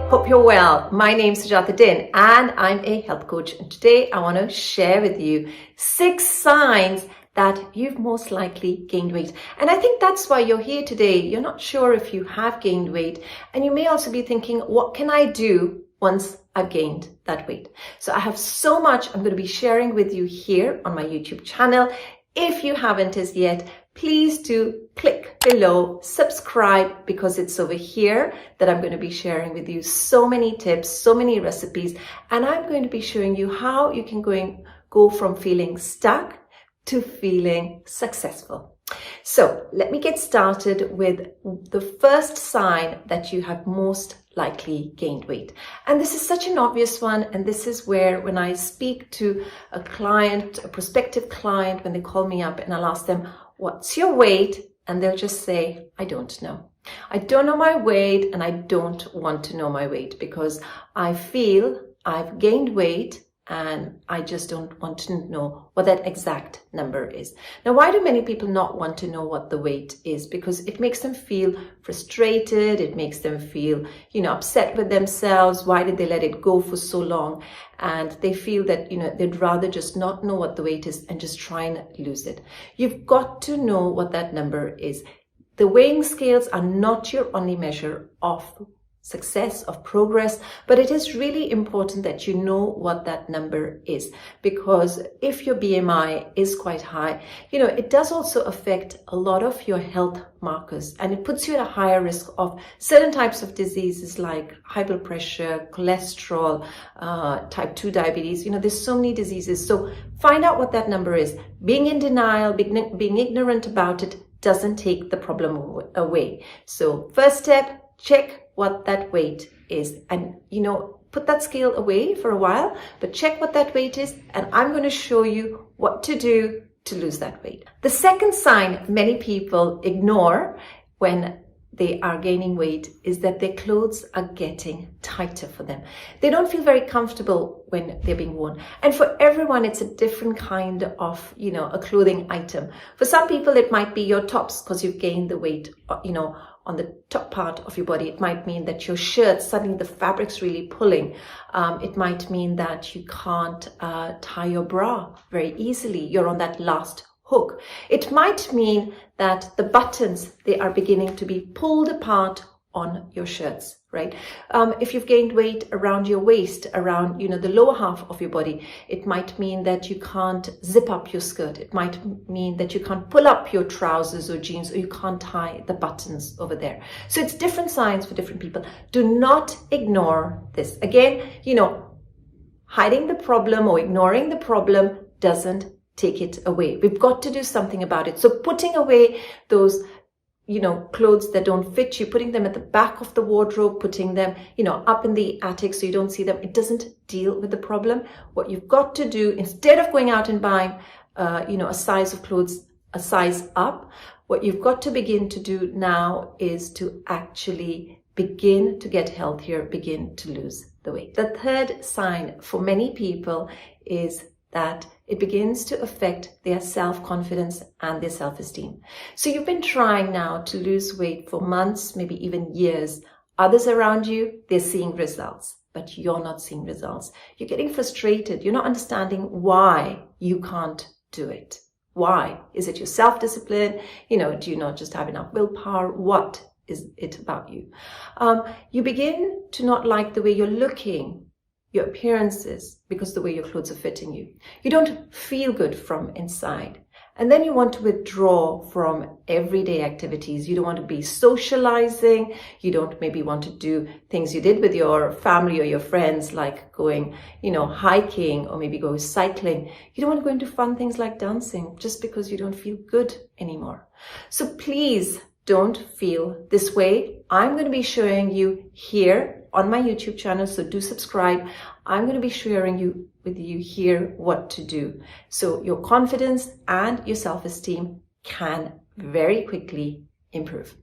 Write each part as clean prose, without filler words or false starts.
Hope you're well. My name's Sujata Din and I'm a health coach. And today I want to share with you 6 signs that you've most likely gained weight. And I think that's why you're here today. You're not sure if you have gained weight, and you may also be thinking, what can I do once I've gained that weight? So I have so much I'm going to be sharing with you here on my YouTube channel. If you haven't as yet, please do click below, subscribe, because it's over here that I'm going to be sharing with you so many tips, so many recipes, and I'm going to be showing you how you can go from feeling stuck to feeling successful. So let me get started with the first sign that you have most likely gained weight. And this is such an obvious one. And this is where, when I speak to a client, a prospective client, when they call me up and I'll ask them, what's your weight? And they'll just say, I don't know. I don't know my weight, and I don't want to know my weight because I feel I've gained weight and I just don't want to know what that exact number is. Now, why do many people not want to know what the weight is? Because it makes them feel frustrated. It makes them feel, upset with themselves. Why did they let it go for so long? And they feel that, they'd rather just not know what the weight is and just try and lose it. You've got to know what that number is. The weighing scales are not your only measure of success, of progress, but it is really important that you know what that number is, because if your BMI is quite high, it does also affect a lot of your health markers, and it puts you at a higher risk of certain types of diseases like high blood pressure, cholesterol, type 2 diabetes. There's so many diseases. So find out what that number is. Being in denial, being ignorant about it doesn't take the problem away. So first step, check what that weight is, and put that scale away for a while, but check what that weight is, and I'm going to show you what to do to lose that weight. The second sign many people ignore when they are gaining weight is that their clothes are getting tighter for them. They don't feel very comfortable when they're being worn. And for everyone, it's a different kind of, a clothing item. For some people, it might be your tops because you've gained the weight, on the top part of your body. It might mean that your shirt, suddenly the fabric's really pulling. It might mean that you can't tie your bra very easily. You're on that last hook. It might mean that the buttons, they are beginning to be pulled apart on your shirts, right? If you've gained weight around your waist, around, the lower half of your body, it might mean that you can't zip up your skirt. It might mean that you can't pull up your trousers or jeans, or you can't tie the buttons over there. So it's different signs for different people. Do not ignore this. Again, hiding the problem or ignoring the problem doesn't take it away. We've got to do something about it. So putting away those clothes that don't fit you, putting them at the back of the wardrobe, putting them, up in the attic so you don't see them, it doesn't deal with the problem. What you've got to do, instead of going out and buying, a size of clothes, a size up, what you've got to begin to do now is to actually begin to get healthier, begin to lose the weight. The third sign for many people is that it begins to affect their self-confidence and their self-esteem. So you've been trying now to lose weight for months, maybe even years. Others around you, they're seeing results, but you're not seeing results. You're getting frustrated. You're not understanding why you can't do it. Why? Is it your self-discipline? Do you not just have enough willpower? What is it about you? You begin to not like the way you're looking, your appearances, because the way your clothes are fitting you. You don't feel good from inside. And then you want to withdraw from everyday activities. You don't want to be socializing. You don't maybe want to do things you did with your family or your friends, like going, hiking, or maybe go cycling. You don't want to go into fun things like dancing just because you don't feel good anymore. So please don't feel this way. I'm going to be showing you here on my YouTube channel, so do subscribe. I'm going to be sharing with you here what to do, so your confidence and your self-esteem can very quickly improve.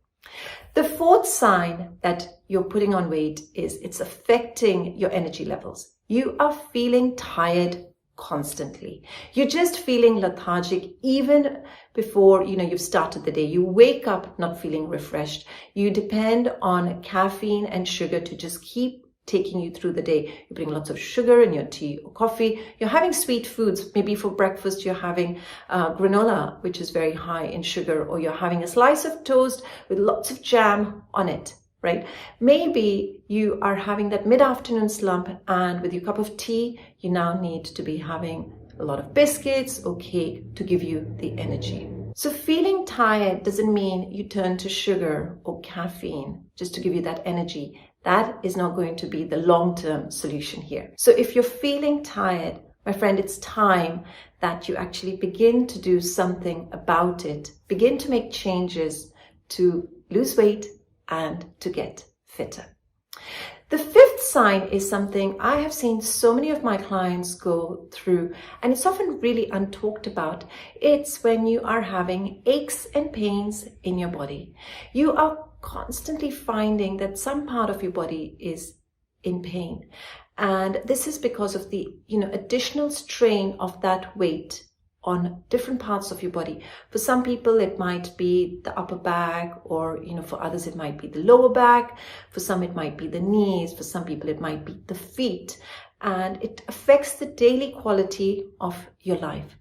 The fourth sign that you're putting on weight is it's affecting your energy levels. You are feeling tired constantly. You're just feeling lethargic even before you've started the day. You wake up not feeling refreshed. You depend on caffeine and sugar to just keep taking you through the day. You bring lots of sugar in your tea or coffee. You're having sweet foods. Maybe for breakfast, you're having granola, which is very high in sugar, or you're having a slice of toast with lots of jam on it, right? Maybe you are having that mid-afternoon slump, and with your cup of tea, you now need to be having a lot of biscuits or cake to give you the energy. So feeling tired doesn't mean you turn to sugar or caffeine just to give you that energy. That is not going to be the long-term solution here. So if you're feeling tired, my friend, it's time that you actually begin to do something about it. Begin to make changes to lose weight and to get fitter. The fifth sign is something I have seen so many of my clients go through, and it's often really untalked about. It's when you are having aches and pains in your body. You are constantly finding that some part of your body is in pain. And this is because of the, additional strain of that weight on different parts of your body. For some people, it might be the upper back, or, for others, it might be the lower back. For some, it might be the knees. For some people, it might be the feet. And it affects the daily quality of your life.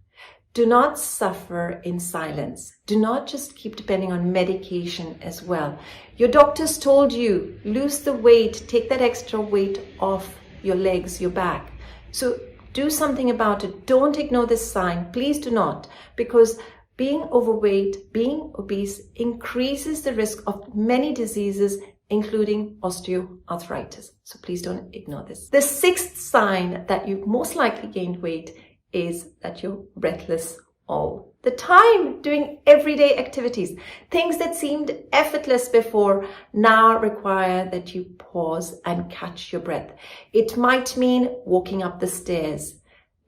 Do not suffer in silence. Do not just keep depending on medication as well. Your doctors told you, lose the weight, take that extra weight off your legs, your back. So do something about it. Don't ignore this sign. Please do not, because being overweight, being obese increases the risk of many diseases, including osteoarthritis. So please don't ignore this. The sixth sign that you've most likely gained weight is that you're breathless all the time, doing everyday activities. Things that seemed effortless before now require that you pause and catch your breath. It might mean walking up the stairs.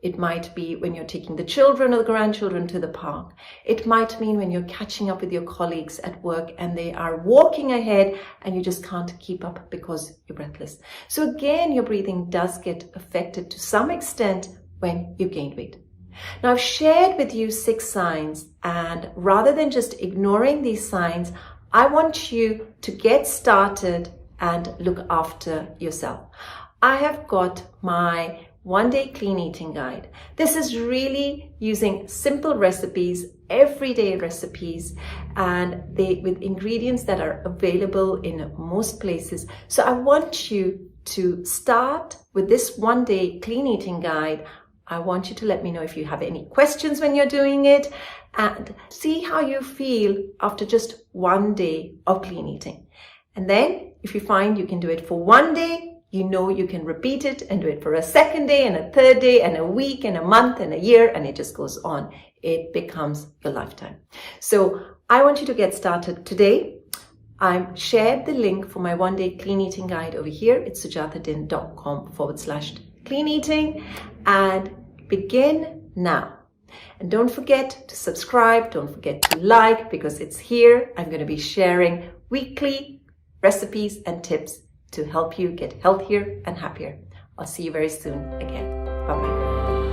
It might be when you're taking the children or the grandchildren to the park. It might mean when you're catching up with your colleagues at work and they are walking ahead and you just can't keep up because you're breathless. So again, your breathing does get affected to some extent when you gain weight. Now, I've shared with you 6 signs, and rather than just ignoring these signs, I want you to get started and look after yourself. I have got my one-day clean eating guide. This is really using simple recipes, everyday recipes, and with ingredients that are available in most places. So I want you to start with this one-day clean eating guide. I want you to let me know if you have any questions when you're doing it, and see how you feel after just one day of clean eating. And then if you find you can do it for one day, you can repeat it and do it for a second day and a third day and a week and a month and a year, and it just goes on. It becomes your lifetime. So I want you to get started today. I've shared the link for my one-day clean eating guide over here. It's sujatadin.com/clean eating, and begin now. And don't forget to subscribe, don't forget to like, because it's here. I'm going to be sharing weekly recipes and tips to help you get healthier and happier. I'll see you very soon again. Bye-bye.